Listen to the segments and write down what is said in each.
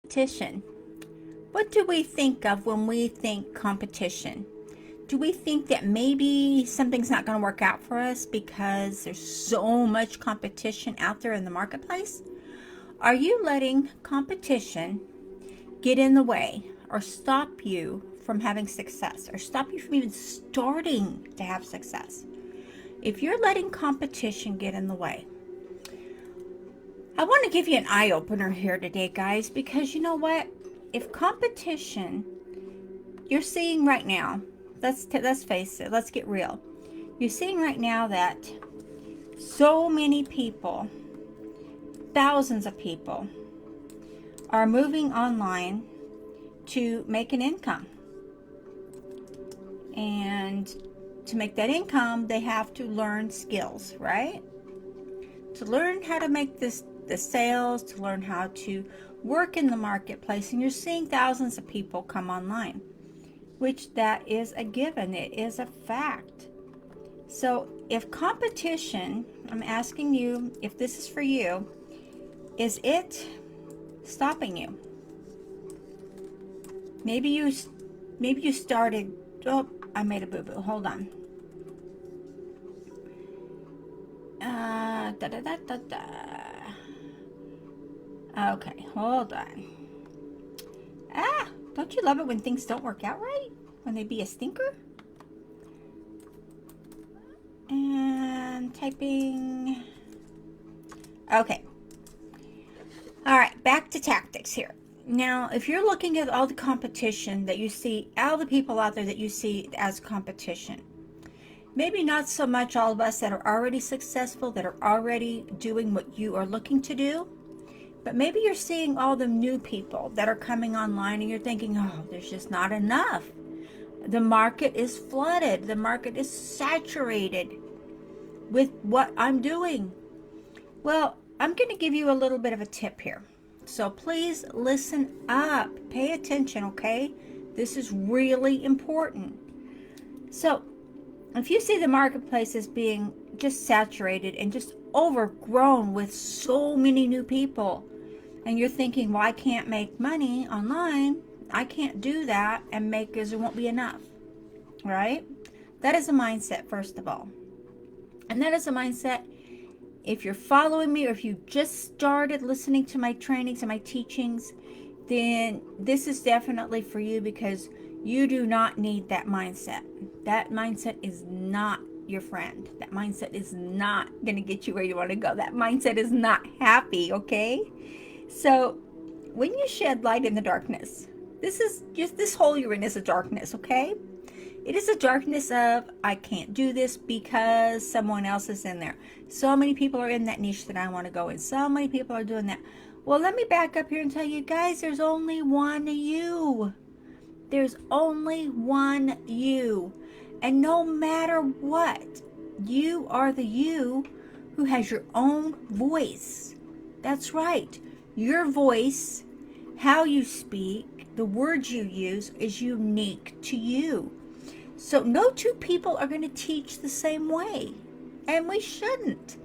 Competition. What do we think of when we think competition? Do we think that maybe something's not going to work out for us because there's so much competition out there in the marketplace? Are you letting competition get in the way or stop you from having success or stop you from even starting to have success? If you're letting competition get in the way, I want to give you an eye-opener here today, guys, because you know what? If competition, you're seeing right now, let's face it, let's get real. You're seeing right now that so many people, thousands of people, are moving online to make an income. And to make that income, they have to learn skills, right? To learn how to make the sales, to learn how to work in the marketplace. And you're seeing thousands of people come online, which that is a given. It is a fact. So if competition, I'm asking you if this is for you, is it stopping you? Maybe you started, oh, I made a boo-boo, hold on. Okay, hold on. Don't you love it when things don't work out right? When they be a stinker? And typing. Okay. All right, back to tactics here. Now, if you're looking at all the competition that you see, all the people out there that you see as competition, maybe not so much all of us that are already successful, that are already doing what you are looking to do, but maybe you're seeing all the new people that are coming online and you're thinking, oh, there's just not enough. The market is flooded. The market is saturated with what I'm doing. Well, I'm going to give you a little bit of a tip here. So please listen up. Pay attention, okay? This is really important. So if you see the marketplace as being just saturated and just overgrown with so many new people, and you're thinking, well, I can't make money online, I can't do that and make, because there won't be enough, right? That is a mindset, first of all. And that is a mindset, if you're following me or if you just started listening to my trainings and my teachings, then this is definitely for you, because you do not need that mindset. That mindset is not your friend. That mindset is not going to get you where you want to go. That mindset is not happy, okay? So when you shed light in the darkness, this hole you're in is a darkness, okay? It is a darkness of, I can't do this because someone else is in there. So many people are in that niche that I want to go in. So many people are doing that. Well, let me back up here and tell you guys, there's only one you. There's only one you. And no matter what, you are the you who has your own voice. That's right. Your voice, how you speak, the words you use is unique to you. So no two people are going to teach the same way, and we shouldn't.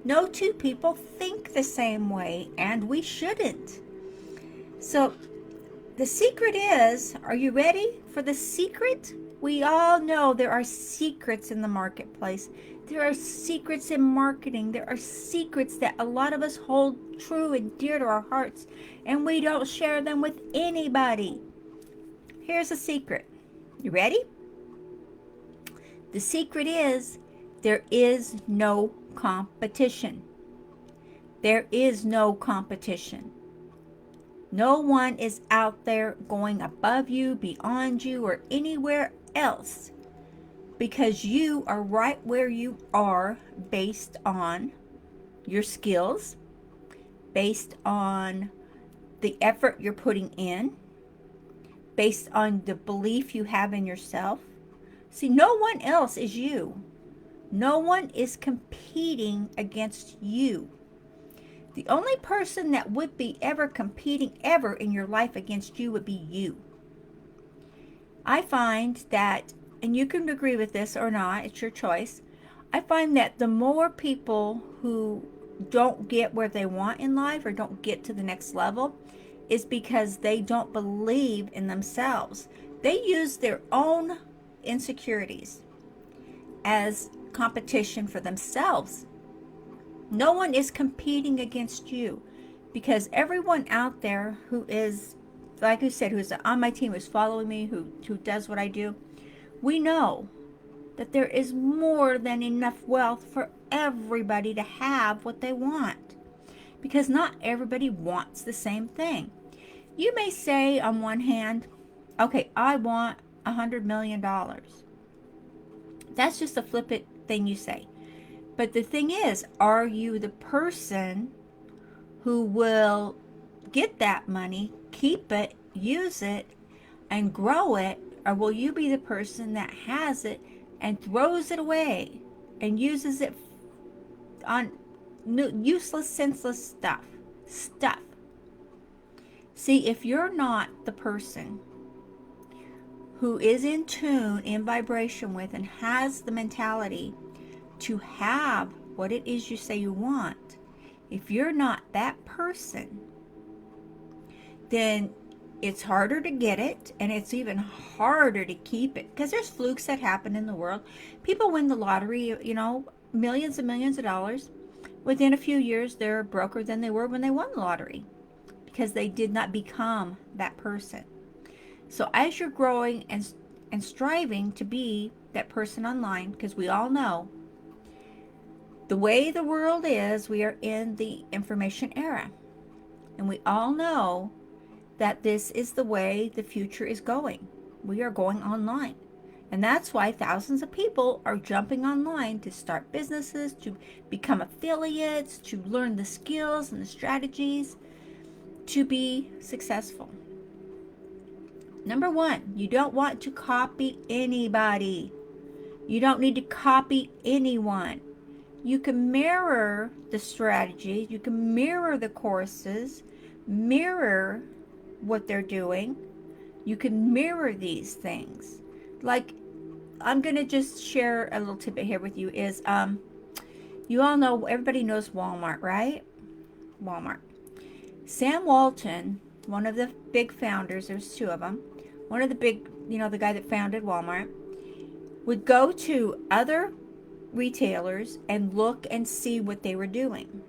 No two people think the same way, and we shouldn't. So the secret is, are you ready for the secret? We all know there are secrets in the marketplace. There are secrets in marketing. There are secrets that a lot of us hold true and dear to our hearts, and we don't share them with anybody. Here's a secret. You ready? The secret is, there is no competition. There is no competition. No one is out there going above you, beyond you, or anywhere else, because you are right where you are based on your skills, based on the effort you're putting in, based on the belief you have in yourself. See, no one else is you. No one is competing against you. The only person that would be ever competing ever in your life against you would be you. I find that, and you can agree with this or not, it's your choice. I find that the more people who don't get where they want in life or don't get to the next level, is because they don't believe in themselves. They use their own insecurities as competition for themselves. No one is competing against you, because everyone out there who is, like I said, who's on my team, who's following me, who does what I do, we know that there is more than enough wealth for everybody to have what they want, because not everybody wants the same thing. You may say on one hand, okay, I want $100 million. That's just a flippant thing you say. But the thing is, are you the person who will get that money, keep it, use it, and grow it? Or will you be the person that has it and throws it away and uses it on useless, senseless stuff? See, if you're not the person who is in tune, in vibration with, and has the mentality to have what it is you say you want, if you're not that person, then it's harder to get it, and it's even harder to keep it, because there's flukes that happen in the world. People win the lottery, millions and millions of dollars. Within a few years, they're broker than they were when they won the lottery, because they did not become that person. So as you're growing and striving to be that person online, because we all know the way the world is, we are in the information era. And we all know that this is the way the future is going. We are going online. And that's why thousands of people are jumping online to start businesses, to become affiliates, to learn the skills and the strategies to be successful. Number one, you don't want to copy anybody. You don't need to copy anyone. You can mirror the strategies, you can mirror the courses, mirror what they're doing. You can mirror these things. Like, I'm going to just share a little tidbit here with you is, you all know, everybody knows Walmart, right? Walmart. Sam Walton, one of the big founders, there's two of them, one of the big, the guy that founded Walmart, would go to other retailers and look and see what they were doing.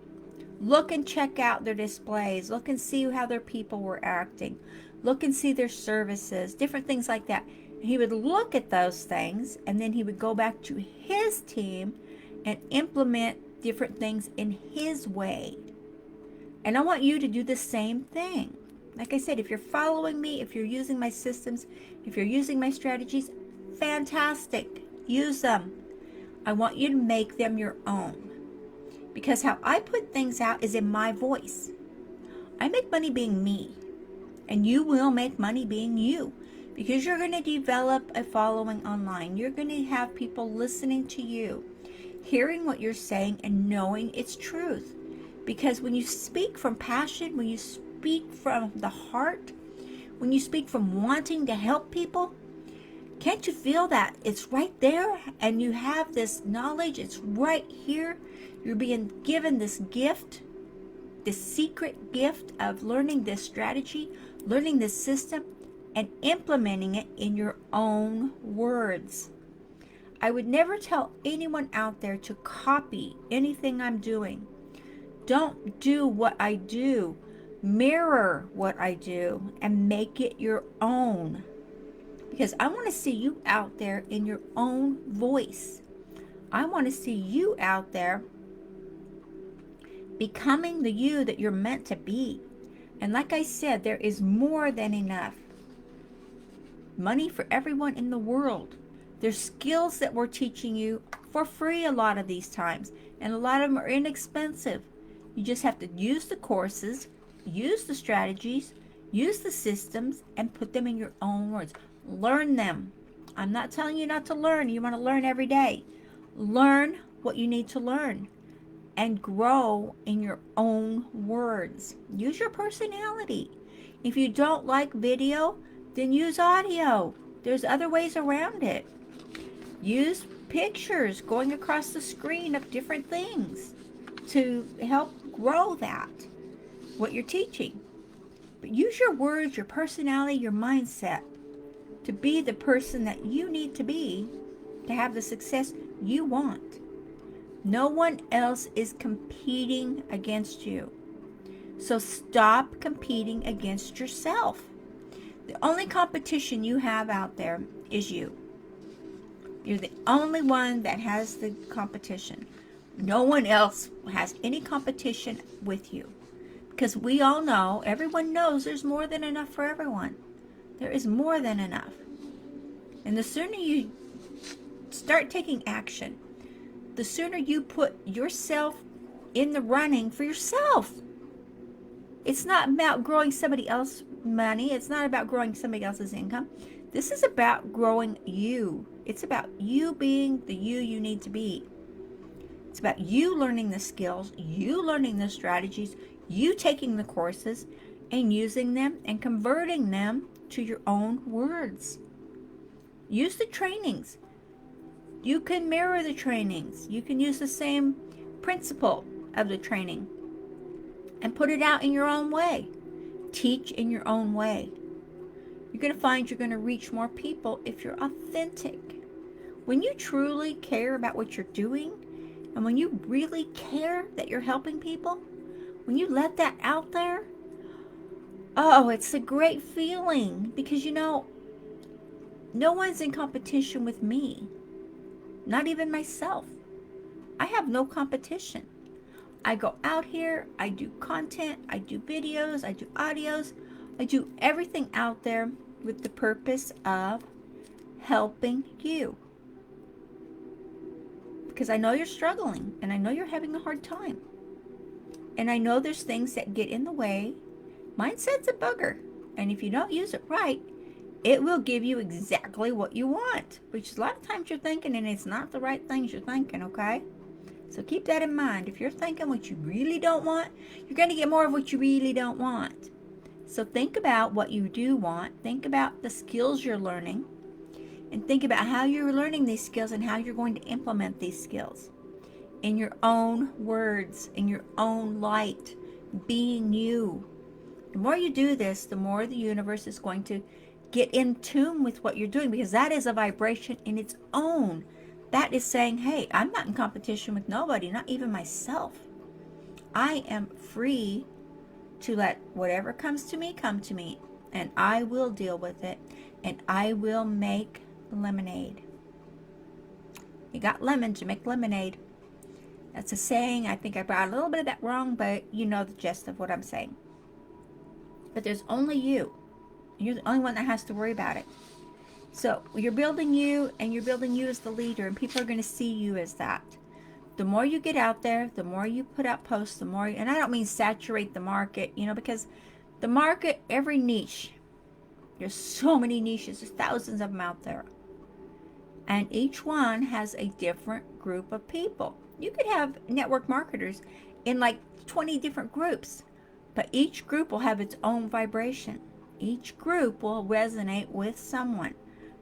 Look and check out their displays. Look and see how their people were acting. Look and see their services, different things like that. He would look at those things, and then he would go back to his team and implement different things in his way. And I want you to do the same thing. Like I said, if you're following me, if you're using my systems, if you're using my strategies, fantastic. Use them. I want you to make them your own. Because how I put things out is in my voice. I make money being me. And you will make money being you. Because you're going to develop a following online. You're going to have people listening to you, hearing what you're saying and knowing it's truth. Because when you speak from passion, when you speak from the heart, when you speak from wanting to help people, can't you feel that it's right there? And you have this knowledge, it's right here. You're being given this gift, this secret gift of learning this strategy, learning this system, and implementing it in your own words. I would never tell anyone out there to copy anything I'm doing. Don't do what I do. Mirror what I do and make it your own. Because I want to see you out there in your own voice. I want to see you out there becoming the you that you're meant to be. And like I said, there is more than enough money for everyone in the world. There's skills that we're teaching you for free a lot of these times. And a lot of them are inexpensive. You just have to use the courses, use the strategies, use the systems, and put them in your own words. Learn them. I'm not telling you not to learn. You want to learn every day. Learn what you need to learn and grow in your own words. Use your personality. If you don't like video, then use audio. There's other ways around it. Use pictures going across the screen of different things to help grow that, what you're teaching. But use your words, your personality, your mindset to be the person that you need to be to have the success you want. No one else is competing against you. So stop competing against yourself. The only competition you have out there is you. You're the only one that has the competition. No one else has any competition with you. Because we all know, everyone knows there's more than enough for everyone. There is more than enough. And the sooner you start taking action, the sooner you put yourself in the running for yourself. It's not about growing somebody else's money. It's not about growing somebody else's income. This is about growing you. It's about you being the you need to be. It's about you learning the skills, you learning the strategies, you taking the courses and using them and converting them to your own words. Use the trainings. You can mirror the trainings. You can use the same principle of the training and put it out in your own way. Teach in your own way. You're going to find you're going to reach more people if you're authentic. When you truly care about what you're doing, and when you really care that you're helping people, when you let that out there, oh, it's a great feeling. Because, you know, no one's in competition with me. Not even myself. I have no competition. I go out here, I do content, I do videos, I do audios, I do everything out there with the purpose of helping you. Because I know you're struggling, and I know you're having a hard time. And I know there's things that get in the way. Mindset's a bugger. And if you don't use it right, it will give you exactly what you want. Which is a lot of times you're thinking, and it's not the right things you're thinking, okay? So keep that in mind. If you're thinking what you really don't want, you're going to get more of what you really don't want. So think about what you do want. Think about the skills you're learning. And think about how you're learning these skills and how you're going to implement these skills. In your own words, in your own light, being you. The more you do this, the more the universe is going to get in tune with what you're doing, because that is a vibration in its own. That is saying, hey, I'm not in competition with nobody, not even myself. I am free to let whatever comes to me come to me, and I will deal with it, and I will make lemonade. You got lemon to make lemonade. That's a saying. I think I brought a little bit of that wrong, but you know the gist of what I'm saying. But there's only you. You're the only one that has to worry about it. So you're building you, and you're building you as the leader, and people are going to see you as that. The more you get out there, the more you put out posts, the more, and I don't mean saturate the market, you know, because the market, every niche, there's so many niches, there's thousands of them out there. And each one has a different group of people. You could have network marketers in like 20 different groups, but each group will have its own vibration. Each group will resonate with someone.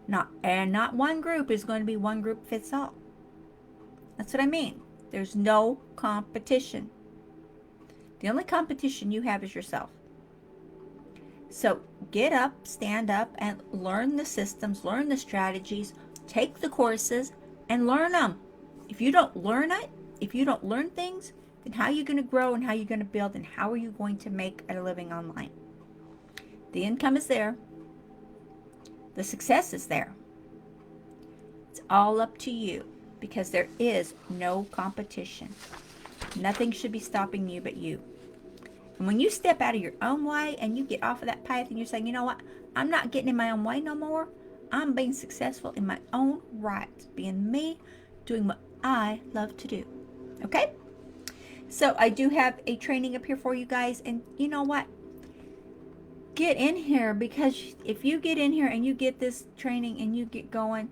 Not one group is going to be one group fits all. That's what I mean. There's no competition. The only competition you have is yourself. So get up, stand up, and learn the systems, learn the strategies, take the courses, and learn them. If you don't learn it, if you don't learn things, then how are you going to grow, and how are you going to build, and how are you going to make a living online? The income is there. The success is there. It's all up to you, because there is no competition. Nothing should be stopping you but you. And when you step out of your own way and you get off of that path and you're saying, you know what, I'm not getting in my own way no more. I'm being successful in my own right, being me, doing what I love to do. Okay? So I do have a training up here for you guys. And you know what? Get in here, because if you get in here and you get this training and you get going,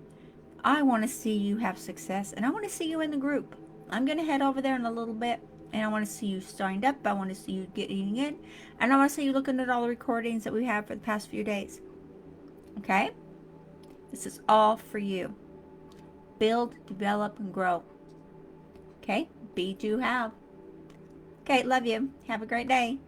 I want to see you have success, and I want to see you in the group. I'm going to head over there in a little bit, and I want to see you signed up. I want to see you getting in, and I want to see you looking at all the recordings that we have for the past few days. Okay? This is all for you. Build, develop, and grow. Okay? Be, do, have. Okay, love you. Have a great day.